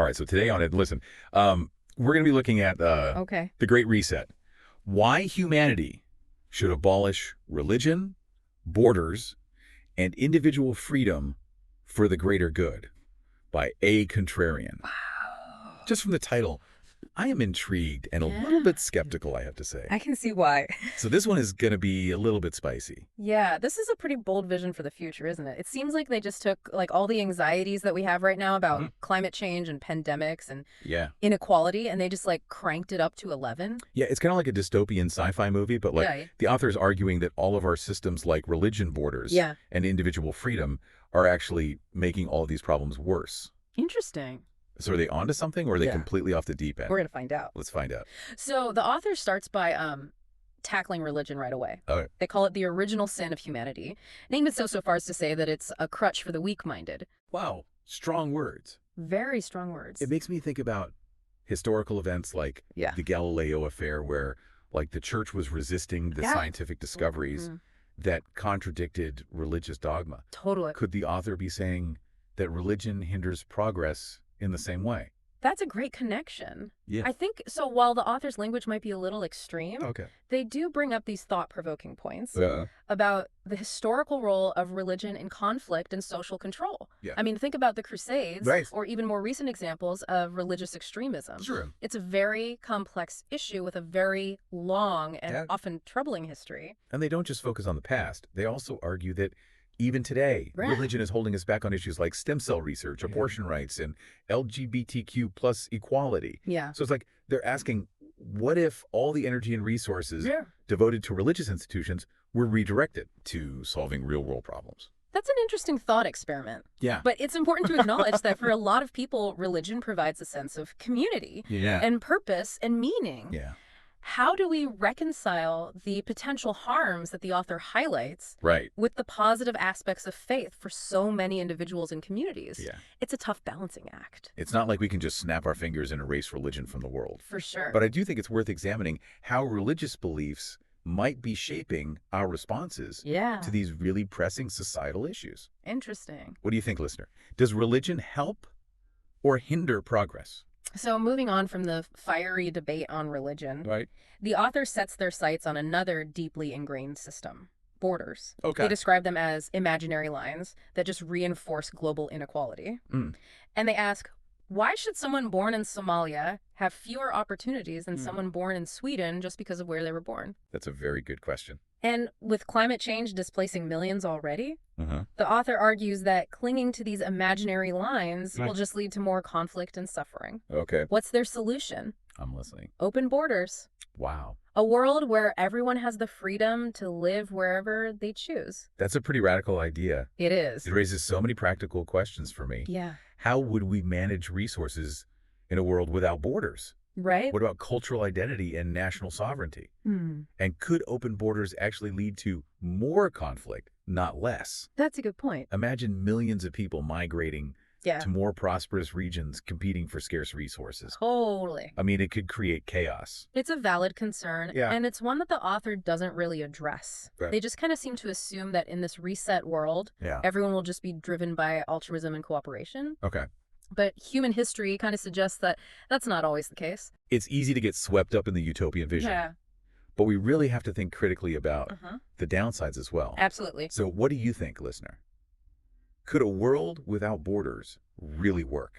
All right, so today on it, listen, we're going to be looking at Okay. the Great Reset. Why humanity should abolish religion, borders, and individual freedom for the greater good by A. Contrarian. Wow. Just from the title, I am intrigued and a little bit skeptical, I have to say. I can see why. So this one is going to be a little bit spicy. Yeah, this is a pretty bold vision for the future, isn't it? It seems like they just took like all the anxieties that we have right now about climate change and pandemics and inequality, and they just like cranked it up to 11. Yeah, it's kind of like a dystopian sci-fi movie, but like the author is arguing that all of our systems like religion borders and individual freedom are actually making all of these problems worse. Interesting. So are they onto something, or are they completely off the deep end? We're going to find out. Let's find out. So the author starts by tackling religion right away. Okay. They call it the original sin of humanity, named it so far as to say that it's a crutch for the weak-minded. Wow, strong words. Very strong words. It makes me think about historical events like the Galileo affair, where like the church was resisting the scientific discoveries that contradicted religious dogma. Totally. Could the author be saying that religion hinders progress in the same way? That's a great connection. Yeah. I think, so while the author's language might be a little extreme, Okay. they do bring up these thought-provoking points about the historical role of religion in conflict and social control. Yeah. I mean, think about the Crusades, or even more recent examples of religious extremism. Sure. It's a very complex issue with a very long and often troubling history. And they don't just focus on the past. They also argue that even today, religion is holding us back on issues like stem cell research, abortion rights, and LGBTQ plus equality. Yeah. So it's like they're asking, what if all the energy and resources devoted to religious institutions were redirected to solving real-world problems? That's an interesting thought experiment. Yeah. But it's important to acknowledge that for a lot of people, religion provides a sense of community and purpose and meaning. Yeah. How do we reconcile the potential harms that the author highlights with the positive aspects of faith for so many individuals and communities? Yeah. It's a tough balancing act. It's not like we can just snap our fingers and erase religion from the world. For sure. But I do think it's worth examining how religious beliefs might be shaping our responses to these really pressing societal issues. Interesting. What do you think, listener? Does religion help or hinder progress? So moving on from the fiery debate on religion, the author sets their sights on another deeply ingrained system, borders. Okay. They describe them as imaginary lines that just reinforce global inequality. And they ask, why should someone born in Somalia have fewer opportunities than someone born in Sweden just because of where they were born? That's a very good question. And with climate change displacing millions already, the author argues that clinging to these imaginary lines will just lead to more conflict and suffering. Okay. What's their solution? I'm listening. Open borders. Wow. A world where everyone has the freedom to live wherever they choose. That's a pretty radical idea. It is. It raises so many practical questions for me. Yeah. How would we manage resources in a world without borders? Right. What about cultural identity and national sovereignty? And could open borders actually lead to more conflict, not less? That's a good point. Imagine millions of people migrating to more prosperous regions competing for scarce resources. Totally. I mean, it could create chaos. It's a valid concern, and it's one that the author doesn't really address. They just kind of seem to assume that in this reset world, everyone will just be driven by altruism and cooperation. Okay. But human history kind of suggests that that's not always the case. It's easy to get swept up in the utopian vision. Yeah. But we really have to think critically about the downsides as well. Absolutely. So what do you think, listener? Could a world without borders really work?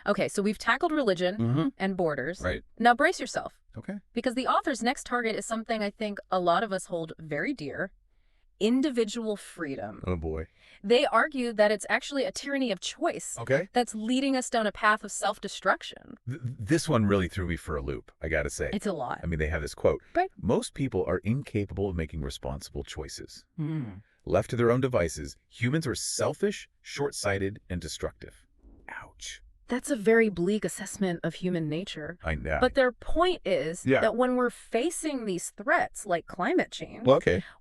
Okay, so we've tackled religion and borders. Right. Now brace yourself. Okay. Because the author's next target is something I think a lot of us hold very dear. Individual freedom. Oh, boy. They argue that it's actually a tyranny of choice that's leading us down a path of self-destruction. This one really threw me for a loop, I gotta say. It's a lot. I mean, they have this quote. Most people are incapable of making responsible choices. Left to their own devices, humans are selfish, short-sighted, and destructive. Ouch. That's a very bleak assessment of human nature. I know. But their point is that when we're facing these threats like climate change,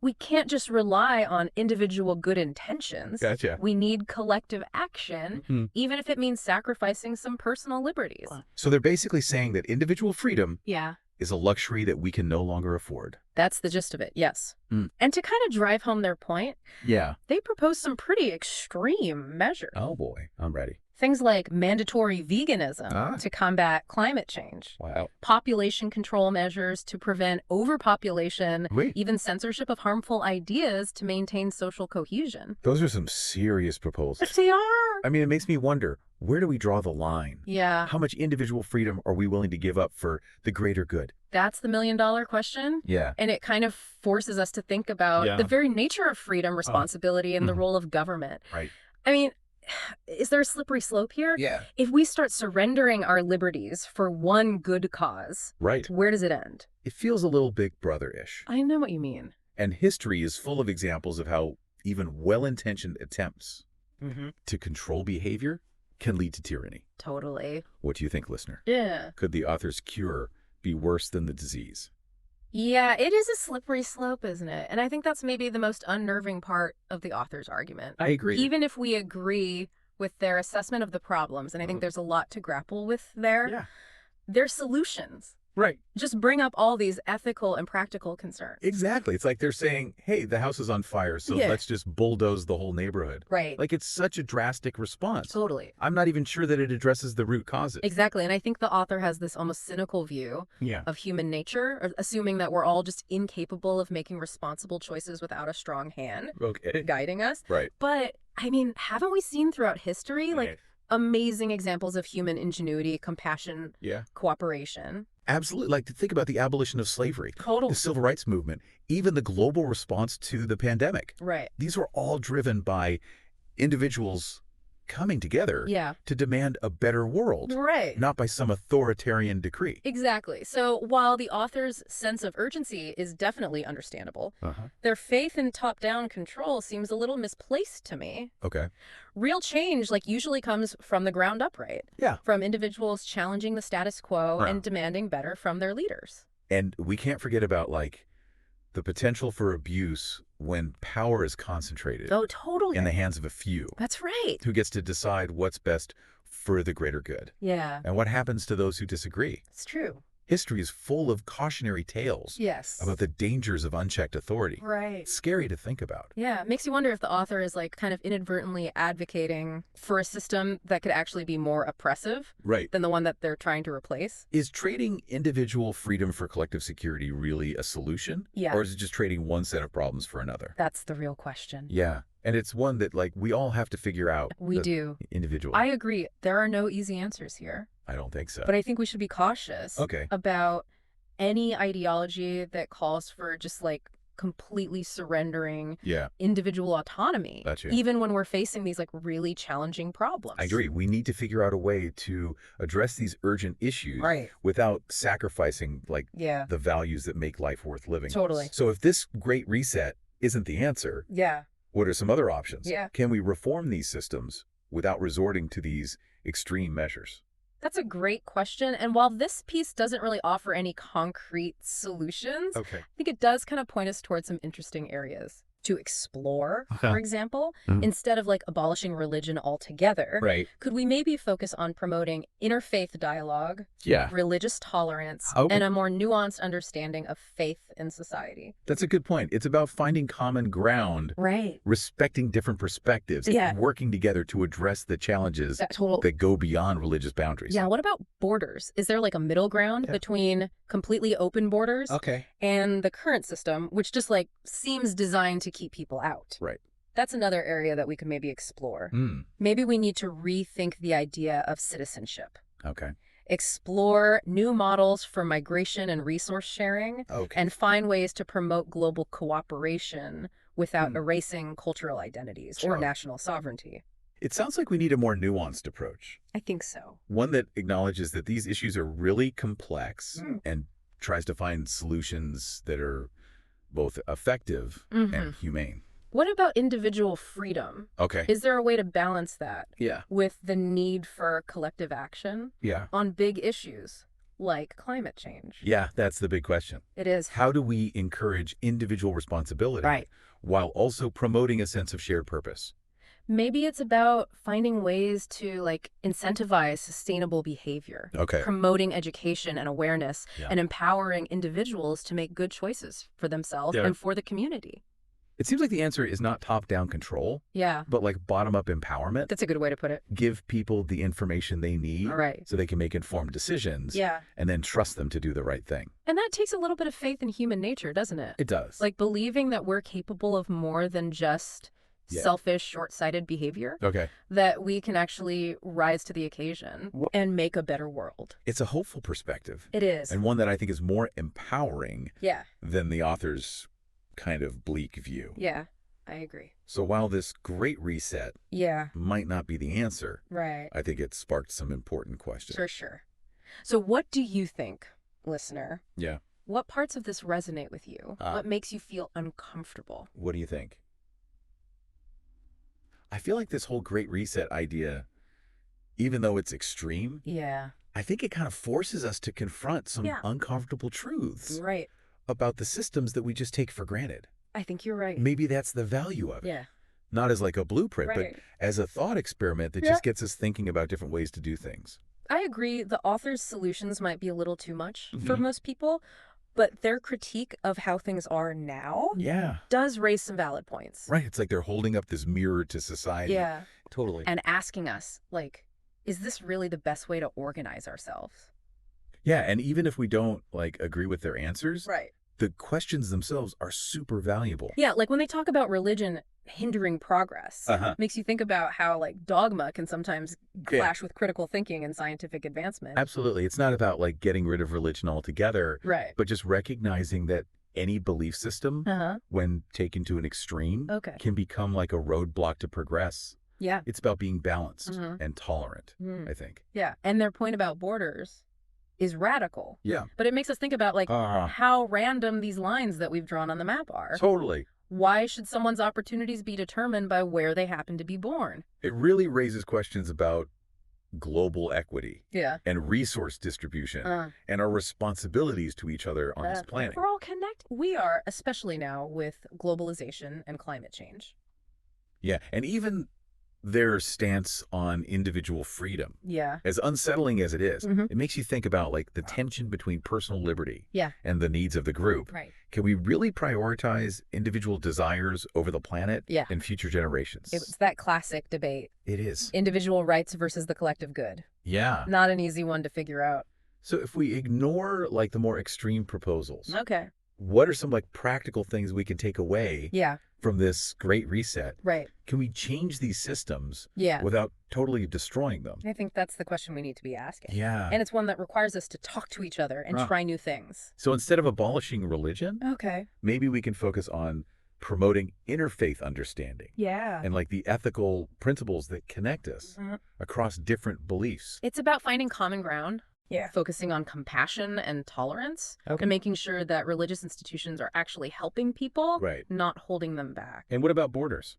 we can't just rely on individual good intentions. Gotcha. We need collective action, even if it means sacrificing some personal liberties. So they're basically saying that individual freedom Yeah. is a luxury that we can no longer afford. That's the gist of it, yes. And to kind of drive home their point, Yeah. they propose some pretty extreme measures. Oh boy, I'm ready. Things like mandatory veganism to combat climate change. Wow. Population control measures to prevent overpopulation, even censorship of harmful ideas to maintain social cohesion. Those are some serious proposals. They are. I mean, it makes me wonder, where do we draw the line? Yeah. How much individual freedom are we willing to give up for the greater good? That's the million-dollar question. Yeah. And it kind of forces us to think about the very nature of freedom, responsibility, and the role of government. Right. I mean, is there a slippery slope here? Yeah. If we start surrendering our liberties for one good cause, Right. where does it end? It feels a little Big Brother-ish. I know what you mean. And history is full of examples of how even well-intentioned attempts to control behavior can lead to tyranny. Totally. What do you think, listener? Yeah. Could the author's cure be worse than the disease? Yeah, it is a slippery slope, isn't it? And I think that's maybe the most unnerving part of the author's argument. I agree. Even if we agree with their assessment of the problems, and I think there's a lot to grapple with there, their solutions Right. just bring up all these ethical and practical concerns. Exactly. It's like they're saying, hey, the house is on fire, so let's just bulldoze the whole neighborhood. Right. Like, it's such a drastic response. Totally. I'm not even sure that it addresses the root causes. Exactly. And I think the author has this almost cynical view of human nature, assuming that we're all just incapable of making responsible choices without a strong hand guiding us. Right. But, I mean, haven't we seen throughout history, like, amazing examples of human ingenuity, compassion, cooperation? Absolutely. Like, to think about the abolition of slavery, Totally. the civil rights movement, even the global response to the pandemic. Right. These were all driven by individuals coming together to demand a better world, Right. not by some authoritarian decree. Exactly. So while the author's sense of urgency is definitely understandable, their faith in top-down control seems a little misplaced to me. Okay. Real change, like, usually comes from the ground up, right? Yeah. From individuals challenging the status quo and demanding better from their leaders. And we can't forget about, like, the potential for abuse when power is concentrated Oh, totally. in the hands of a few. That's right. Who gets to decide what's best for the greater good. Yeah. And what happens to those who disagree? It's true. History is full of cautionary tales about the dangers of unchecked authority. Right. It's scary to think about. Yeah, it makes you wonder if the author is, like, kind of inadvertently advocating for a system that could actually be more oppressive than the one that they're trying to replace. Is trading individual freedom for collective security really a solution? Yeah. Or is it just trading one set of problems for another? That's the real question. Yeah. And it's one that, like, we all have to figure out. We do. Individually. I agree. There are no easy answers here. I don't think so. But I think we should be cautious about any ideology that calls for just, like, completely surrendering individual autonomy, even when we're facing these, like, really challenging problems. I agree. We need to figure out a way to address these urgent issues without sacrificing, like, the values that make life worth living. Totally. So if this great reset isn't the answer, what are some other options? Can we reform these systems without resorting to these extreme measures? That's a great question. And while this piece doesn't really offer any concrete solutions, I think it does kind of point us towards some interesting areas to explore. For example, instead of, like, abolishing religion altogether, could we maybe focus on promoting interfaith dialogue, religious tolerance, and a more nuanced understanding of faith in society? That's a good point. It's about finding common ground, respecting different perspectives, working together to address the challenges that go beyond religious boundaries. Yeah, what about borders? Is there, like, a middle ground between completely open borders and the current system, which just, like, seems designed to keep people out? That's another area that we could maybe explore. Maybe we need to rethink the idea of citizenship. Explore new models for migration and resource sharing, and find ways to promote global cooperation without erasing cultural identities or national sovereignty. It sounds like we need a more nuanced approach. I think so. One that acknowledges that these issues are really complex and tries to find solutions that are both effective and humane. What about individual freedom? Is there a way to balance that with the need for collective action on big issues like climate change? Yeah, that's the big question. It is. How do we encourage individual responsibility while also promoting a sense of shared purpose? Maybe it's about finding ways to, like, incentivize sustainable behavior, promoting education and awareness, and empowering individuals to make good choices for themselves and for the community. It seems like the answer is not top-down control, Yeah. but like bottom-up empowerment. That's a good way to put it. Give people the information they need Right. so they can make informed decisions and then trust them to do the right thing. And that takes a little bit of faith in human nature, doesn't it? It does. Like believing that we're capable of more than just selfish, short-sighted behavior. Okay. That we can actually rise to the occasion and make a better world. It's a hopeful perspective. It is. And one that I think is more empowering Yeah. than the author's kind of bleak view. Yeah, I agree. So while this great reset might not be the answer, Right. I think it sparked some important questions. For sure. So what do you think, listener? Yeah. What parts of this resonate with you? What makes you feel uncomfortable? What do you think? I feel like this whole great reset idea, even though it's extreme, I think it kind of forces us to confront some uncomfortable truths about the systems that we just take for granted. I think you're right. Maybe that's the value of it. Not as like a blueprint, but as a thought experiment that just gets us thinking about different ways to do things. I agree. The author's solutions might be a little too much for most people, but their critique of how things are now does raise some valid points. Right. It's like they're holding up this mirror to society. Yeah. Totally. And asking us, like, is this really the best way to organize ourselves? Yeah. And even if we don't, like, agree with their answers, the questions themselves are super valuable. Yeah. Like when they talk about religion hindering progress, makes you think about how, like, dogma can sometimes clash with critical thinking and scientific advancement. Absolutely. It's not about, like, getting rid of religion altogether, but just recognizing that any belief system, when taken to an extreme, can become like a roadblock to progress. Yeah. It's about being balanced and tolerant, I think. Yeah. And their point about borders is radical. Yeah. But it makes us think about, like, how random these lines that we've drawn on the map are. Totally. Why should someone's opportunities be determined by where they happen to be born? It really raises questions about global equity and resource distribution and our responsibilities to each other on this planet. We're all connected. We are, especially now with globalization and climate change. Yeah. And even their stance on individual freedom. Yeah. As unsettling as it is, it makes you think about, like, the tension between personal liberty and the needs of the group. Right. Can we really prioritize individual desires over the planet and future generations? It's that classic debate. It is. Individual rights versus the collective good. Yeah. Not an easy one to figure out. So if we ignore, like, the more extreme proposals, what are some, like, practical things we can take away from this great reset? Right. Can we change these systems without totally destroying them? I think that's the question we need to be asking. Yeah. And it's one that requires us to talk to each other and try new things. So instead of abolishing religion, maybe we can focus on promoting interfaith understanding. Yeah. And, like, the ethical principles that connect us across different beliefs. It's about finding common ground. Focusing on compassion and tolerance and making sure that religious institutions are actually helping people, not holding them back. And what about borders?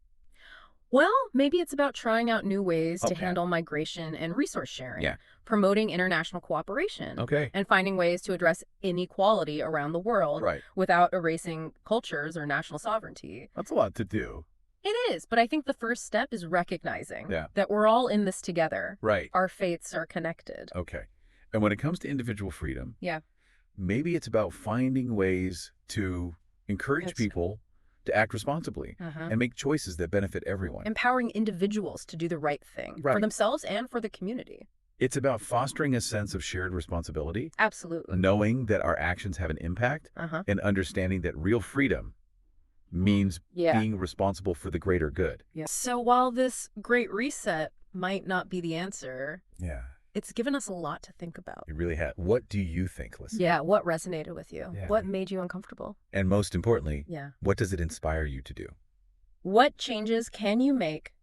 Well, maybe it's about trying out new ways to handle migration and resource sharing, promoting international cooperation, and finding ways to address inequality around the world without erasing cultures or national sovereignty. That's a lot to do. It is, but I think the first step is recognizing that we're all in this together. Our faiths are connected. And when it comes to individual freedom, maybe it's about finding ways to encourage people to act responsibly and make choices that benefit everyone. Empowering individuals to do the right thing for themselves and for the community. It's about fostering a sense of shared responsibility. Absolutely. Knowing that our actions have an impact and understanding that real freedom means being responsible for the greater good. So while this great reset might not be the answer, it's given us a lot to think about. It really has. What do you think, listener? Yeah, what resonated with you? What made you uncomfortable? And most importantly, what does it inspire you to do? What changes can you make,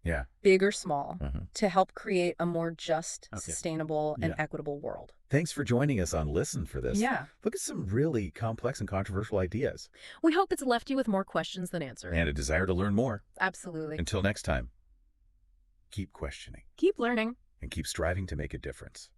big or small, to help create a more just, sustainable, and equitable world? Thanks for joining us on Listen for this. Look at some really complex and controversial ideas. We hope it's left you with more questions than answers. And a desire to learn more. Absolutely. Until next time, keep questioning. Keep learning. And keep striving to make a difference.